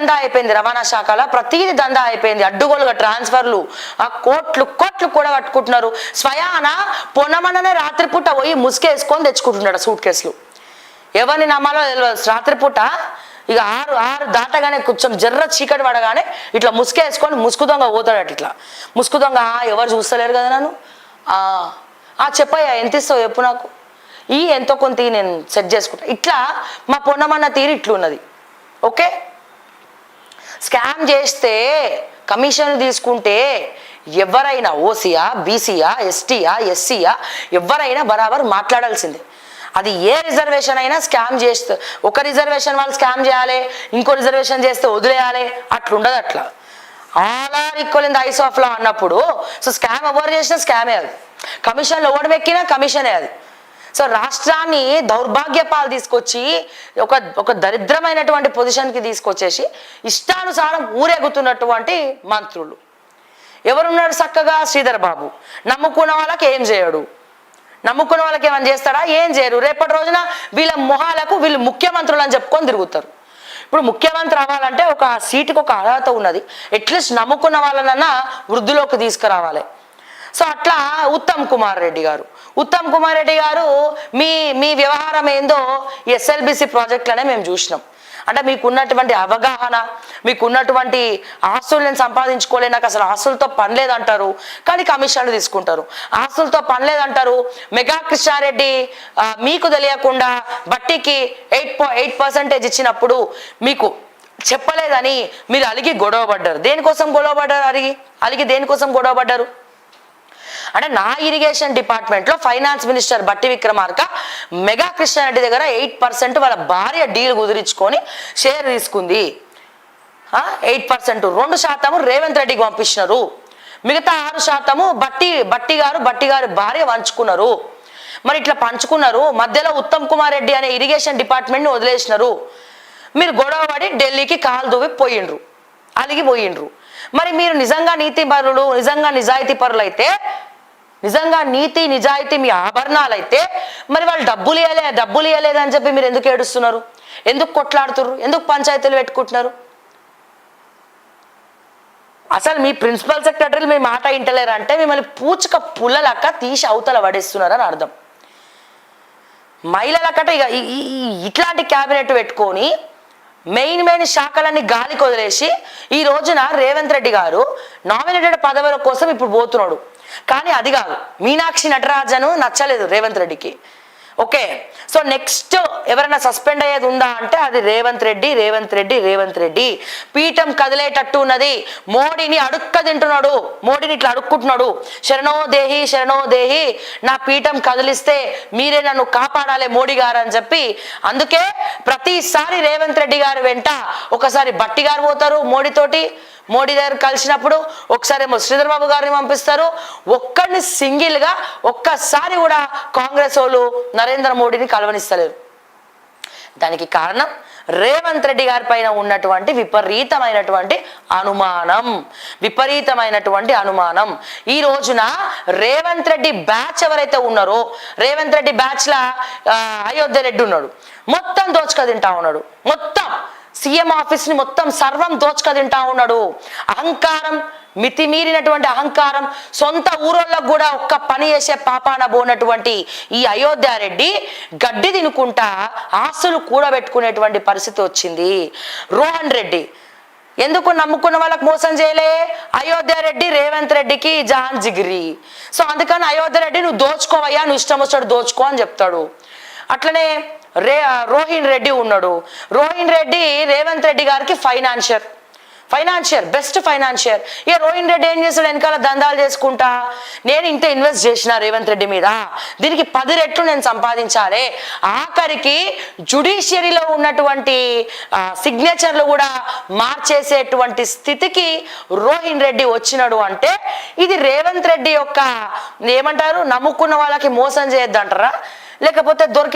దందా అయిపోయింది. రవాణా శాఖలో ప్రతిదీ దందా అయిపోయింది. అడ్డుగోలుగా ట్రాన్స్ఫర్లు, ఆ కోట్లు కూడా కట్టుకుంటున్నారు. స్వయాన పొన్నమన్ననే రాత్రిపూట పోయి ముసుకేసుకొని తెచ్చుకుంటున్నాడు సూట్ కేసులు. ఎవరిని నమ్మాలో తెలియదు. రాత్రిపూట ఇక ఆరు దాటగానే కూర్చొని జర్ర చీకటి పడగానే ఇట్లా ముసుకేసుకొని ముసుగు దొంగ పోతాడట. ఇట్లా ముసుగు దొంగ ఎవరు చూస్తలేరు కదా నన్ను, చెప్పయ్యా ఎంత ఇస్తావు చెప్పు నాకు, ఎంతో కొంత నేను సెట్ చేసుకుంటా. ఇట్లా మా పొన్నమన్న తీరు ఇట్లున్నది. ఓకే, స్కామ్ చేస్తే కమిషన్ తీసుకుంటే ఎవరైనా ఓసీయా, బీసీయా, ఎస్టీయా, ఎస్సీయా ఎవరైనా బరాబర్ మాట్లాడాల్సిందే. అది ఏ రిజర్వేషన్ అయినా స్కామ్ చేస్తే ఒక రిజర్వేషన్ వాళ్ళు స్కామ్ చేయాలి, ఇంకో రిజర్వేషన్ చేస్తే వదిలేయాలి, అట్లుండదు. అట్లా all are equal in the eyes of law అన్నప్పుడు సో స్కామ్ ఎవరు చేసినా స్కామే అది, కమిషన్లు ఎవరు ఎక్కినా కమిషనే అది. సో రాష్ట్రాన్ని దౌర్భాగ్య పాలు తీసుకొచ్చి ఒక దరిద్రమైనటువంటి పొజిషన్కి తీసుకొచ్చేసి ఇష్టానుసారం ఊరేగుతున్నటువంటి మంత్రులు ఎవరున్నారు? చక్కగా శ్రీధర్ బాబు. నమ్ముకున్న వాళ్ళకి ఏం చేయడు, నమ్ముకున్న వాళ్ళకి ఏమైనా చేస్తాడా? ఏం చేయరు. రేపటి రోజున వీళ్ళ మొహాలకు వీళ్ళు ముఖ్యమంత్రులు అని చెప్పుకొని తిరుగుతారు. ఇప్పుడు ముఖ్యమంత్రి అవ్వాలంటే ఒక సీటుకి ఒక అర్హత ఉన్నది. అట్లీస్ట్ నమ్ముకున్న వాళ్ళనన్నా వృద్ధిలోకి తీసుకురావాలి. సో అట్లా ఉత్తమ్ కుమార్ రెడ్డి గారు మీ వ్యవహారం ఏందో ఎస్ఎల్బిసి ప్రాజెక్టులనే మేము చూసినాం. అంటే మీకున్నటువంటి అవగాహన, మీకున్నటువంటి ఆస్తులను సంపాదించుకోలే, నాకు అసలు ఆస్తులతో పని లేదంటారు, కానీ కమిషన్లు తీసుకుంటారు. ఆస్తులతో పని లేదంటారు. మెగా కృష్ణారెడ్డి మీకు తెలియకుండా బట్టికి 8% ఇచ్చినప్పుడు మీకు చెప్పలేదని మీరు అలిగి గొడవపడ్డారు. దేనికోసం గొడవపడ్డారు? అలిగి దేనికోసం గొడవపడ్డారు అంటే నా ఇరిగేషన్ డిపార్ట్మెంట్లో ఫైనాన్స్ మినిస్టర్ బట్టి విక్రమార్క మెగా కృష్ణారెడ్డి దగ్గర 8% వాళ్ళ భార్య డీల్ కుదిరించుకొని షేర్ తీసుకుంది. 8% 2% రేవంత్ రెడ్డికి పంపించినారు. మిగతా 6% బట్టి గారి భార్య పంచుకున్నారు. మరి ఇట్లా పంచుకున్నారు, మధ్యలో ఉత్తమ్ కుమార్ రెడ్డి అనే ఇరిగేషన్ డిపార్ట్మెంట్ని వదిలేసినారు. మీరు గొడవపడి ఢిల్లీకి కాలు దువ్వి పోయిండ్రు, అలిగిపోయిండ్రు. మరి మీరు నిజంగా నీతి పరులు, నిజంగా నిజాయితీ పరులు అయితే, నిజంగా నీతి నిజాయితీ మీ ఆభరణాలైతే మరి వాళ్ళు డబ్బులు ఇవ్వలేదని చెప్పి మీరు ఎందుకు ఏడుస్తున్నారు? ఎందుకు కొట్లాడుతున్నారు? ఎందుకు పంచాయతీలు పెట్టుకుంటున్నారు? అసలు మీ ప్రిన్సిపల్ సెక్రటరీలు మీ మాట ఇంటలేరంటే మిమ్మల్ని పూచిక పుల్లలక్క తీసి అవతల పడేస్తున్నారని అర్థం. మహిళలక్కట ఇక ఇట్లాంటి క్యాబినెట్ పెట్టుకొని మెయిన్ శాఖలన్నీ గాలికి వదిలేసి ఈ రోజున రేవంత్ రెడ్డి గారు నామినేటెడ్ పదవుల కోసం ఇప్పుడు పోతున్నాడు. కానీ అది కాదు, మీనాక్షి నటరాజను నచ్చలేదు రేవంత్ రెడ్డికి. ఓకే, సో నెక్స్ట్ ఎవరైనా సస్పెండ్ అయ్యేది ఉందా అంటే అది రేవంత్ రెడ్డి. పీఠం కదిలేటట్టు ఉన్నది. మోడీని తింటున్నాడు, మోడీని ఇట్లా అడుక్కుంటున్నాడు. శరణో దేహి నా పీఠం కదిలిస్తే మీరే నన్ను కాపాడాలి మోడీ గారు అని చెప్పి. అందుకే ప్రతిసారి రేవంత్ రెడ్డి గారు వెంట ఒకసారి బట్టి గారు పోతారు మోడీ దగ్గర కలిసినప్పుడు, ఒకసారి ఏమో శ్రీధర్ బాబు గారిని పంపిస్తారు. ఒక్కడిని సింగిల్గా ఒక్కసారి కూడా కాంగ్రెస్ వాళ్ళు నరేంద్ర మోడీని కలవనిస్తలేరు. దానికి కారణం రేవంత్ రెడ్డి గారి పైన ఉన్నటువంటి విపరీతమైనటువంటి అనుమానం. ఈ రోజున రేవంత్ రెడ్డి బ్యాచ్ ఎవరైతే ఉన్నారో, రేవంత్ రెడ్డి బ్యాచ్ లా అయోధ్య రెడ్డి ఉన్నాడు, మొత్తం దోచుక తింటా ఉన్నాడు. మొత్తం సీఎం ఆఫీస్ ని మొత్తం సర్వం దోచుక తింటా ఉన్నాడు. అహంకారం, మితిమీరినటువంటి అహంకారం, సొంత ఊరోళ్ళకు కూడా ఒక్క పని చేసే పాపాన పోనటువంటి ఈ అయోధ్య రెడ్డి గడ్డి తినుకుంటా ఆస్తులు కూడబెట్టుకునేటువంటి పరిస్థితి వచ్చింది. రోహన్ రెడ్డి ఎందుకు నమ్ముకున్న వాళ్ళకి మోసం చేయలే? అయోధ్య రెడ్డి రేవంత్ రెడ్డికి జాన్ జిగిరి. సో అందుకని అయోధ్య రెడ్డి నువ్వు దోచుకోవయ్యా, నువ్వు ఇష్టం వచ్చినట్టు దోచుకో అని చెప్తాడు. అట్లనే రోహిన్ రెడ్డి ఉన్నాడు. రోహిన్ రెడ్డి రేవంత్ రెడ్డి గారికి బెస్ట్ ఫైనాన్షియర్. ఇక రోహిన్ రెడ్డి ఏం చేస్తాడు? వెనకాల దందాలు చేసుకుంటా, నేను ఇంత ఇన్వెస్ట్ చేసిన రేవంత్ రెడ్డి మీద, దీనికి 10 రెట్లు నేను సంపాదించాలి. ఆఖరికి జుడిషియరీలో ఉన్నటువంటి సిగ్నేచర్లు కూడా మార్చేసేటువంటి స్థితికి రోహిన్ రెడ్డి వచ్చినాడు. అంటే ఇది రేవంత్ రెడ్డి యొక్క ఏమంటారు, నమ్ముకున్న వాళ్ళకి మోసం చేయొద్దంటారా, లేకపోతే దొరికి